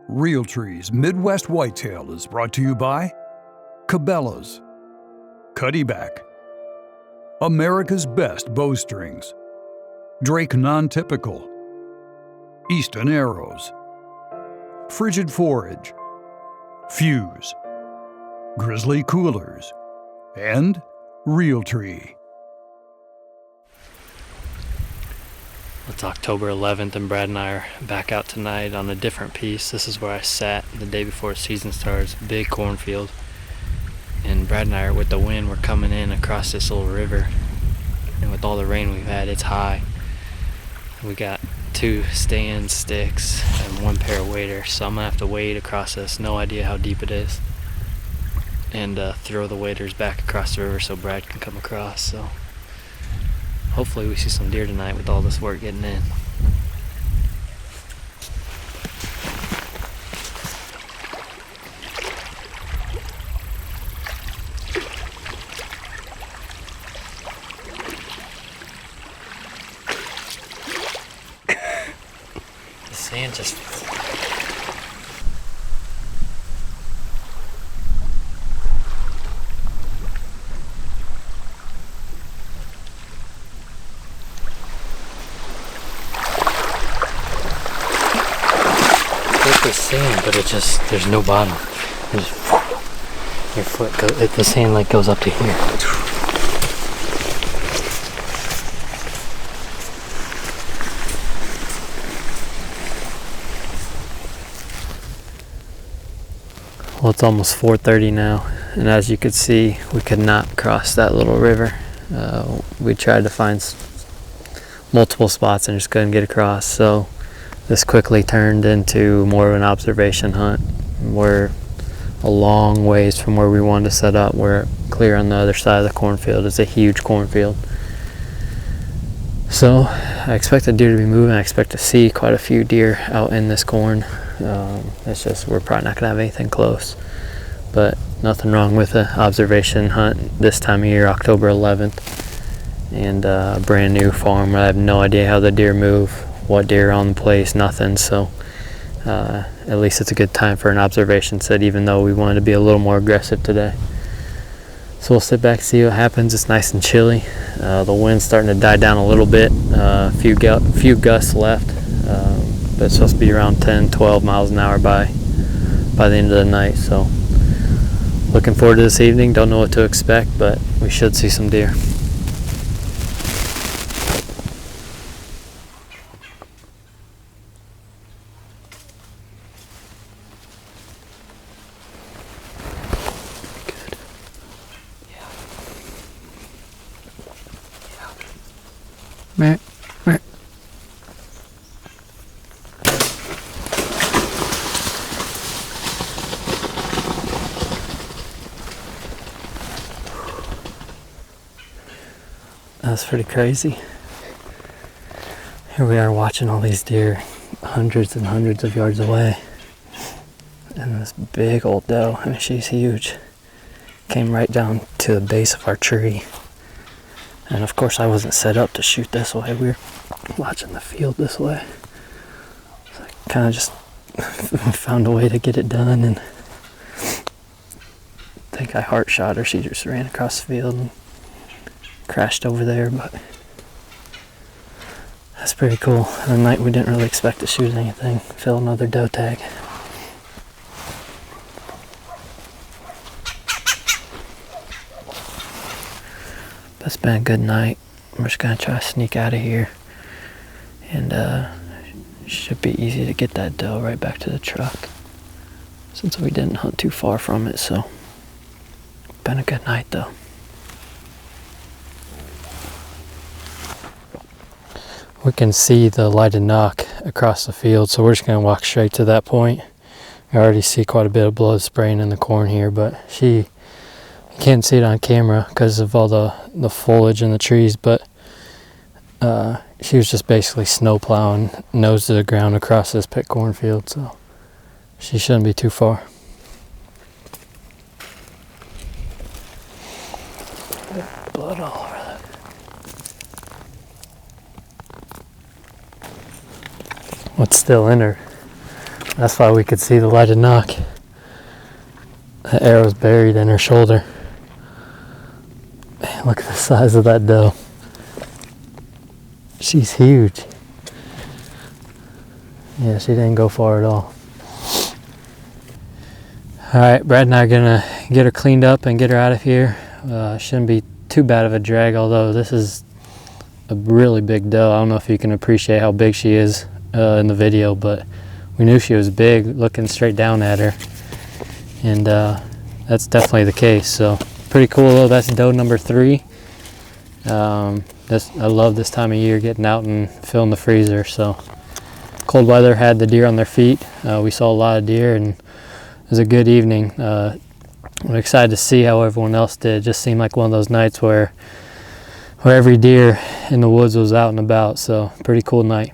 Realtree's Midwest Whitetail is brought to you by Cabela's, Cuddyback, America's Best Bowstrings, Drake Non-Typical, Easton Arrows, Frigid Forage, Fuse, Grizzly Coolers, and Realtree. It's October 11th and Brad and I are back out tonight on a different piece. This is where I sat the day before the season starts, big cornfield. And Brad and I are with the wind, we're coming in across this little river. And with all the rain we've had, it's high. We got 2 stand sticks and 1 pair of waders, so I'm gonna have to wade across this, no idea how deep it is. And throw the waders back across the river so Brad can come across. So hopefully we see some deer tonight with all this work getting in. The sand just... It's sand, but it just, there's no bottom. Just, your foot goes, the sand like goes up to here. Well, it's almost 4:30 now, and as you could see, we could not cross that little river. We tried to find multiple spots and just couldn't get across, so this quickly turned into more of an observation hunt. We're a long ways from where we wanted to set up. We're clear on the other side of the cornfield. It's a huge cornfield. So I expect the deer to be moving. I expect to see quite a few deer out in this corn. It's just we're probably not gonna have anything close, but nothing wrong with an observation hunt this time of year, October 11th, and a brand new farm. I have no idea how the deer move, what deer are on the place, nothing. So at least it's a good time for an observation set, even though we wanted to be a little more aggressive today. So we'll sit back, see what happens. It's nice and chilly. The wind's starting to die down a little bit. A few gusts left, but it's supposed to be around 10-12 miles an hour by the end of the night. So looking forward to this evening. Don't know what to expect, but we should see some deer. Meh, meh. That's pretty crazy. Here we are watching all these deer hundreds and hundreds of yards away. And this big old doe, I mean, she's huge, came right down to the base of our tree. And of course I wasn't set up to shoot this way. We were watching the field this way. So I kind of just found a way to get it done, and I think I heart shot her. She just ran across the field and crashed over there, but that's pretty cool. The night we didn't really expect to shoot anything. Fill another doe tag. It's been a good night. We're just gonna try to sneak out of here, and should be easy to get that doe right back to the truck since we didn't hunt too far from it. So been a good night though. We can see the lighted knock across the field, so we're just gonna walk straight to that point. I already see quite a bit of blood spraying in the corn here, but you can't see it on camera because of all the foliage in the trees, but she was just basically snow plowing nose to the ground across this pit cornfield, so she shouldn't be too far. Blood all over that. What's still in her That's why we could see the lighted knock. The arrow's buried in her shoulder. Man, look at the size of that doe. She's huge. Yeah, she didn't go far at all. Alright, Brad and I are gonna get her cleaned up and get her out of here. Shouldn't be too bad of a drag, although this is a really big doe. I don't know if you can appreciate how big she is in the video, but we knew she was big looking straight down at her. And that's definitely the case. So pretty cool though. That's doe number 3. I love this time of year, getting out and filling the freezer. So cold weather had the deer on their feet. We saw a lot of deer and it was a good evening. I'm excited to see how everyone else did. It just seemed like one of those nights where every deer in the woods was out and about. So pretty cool night.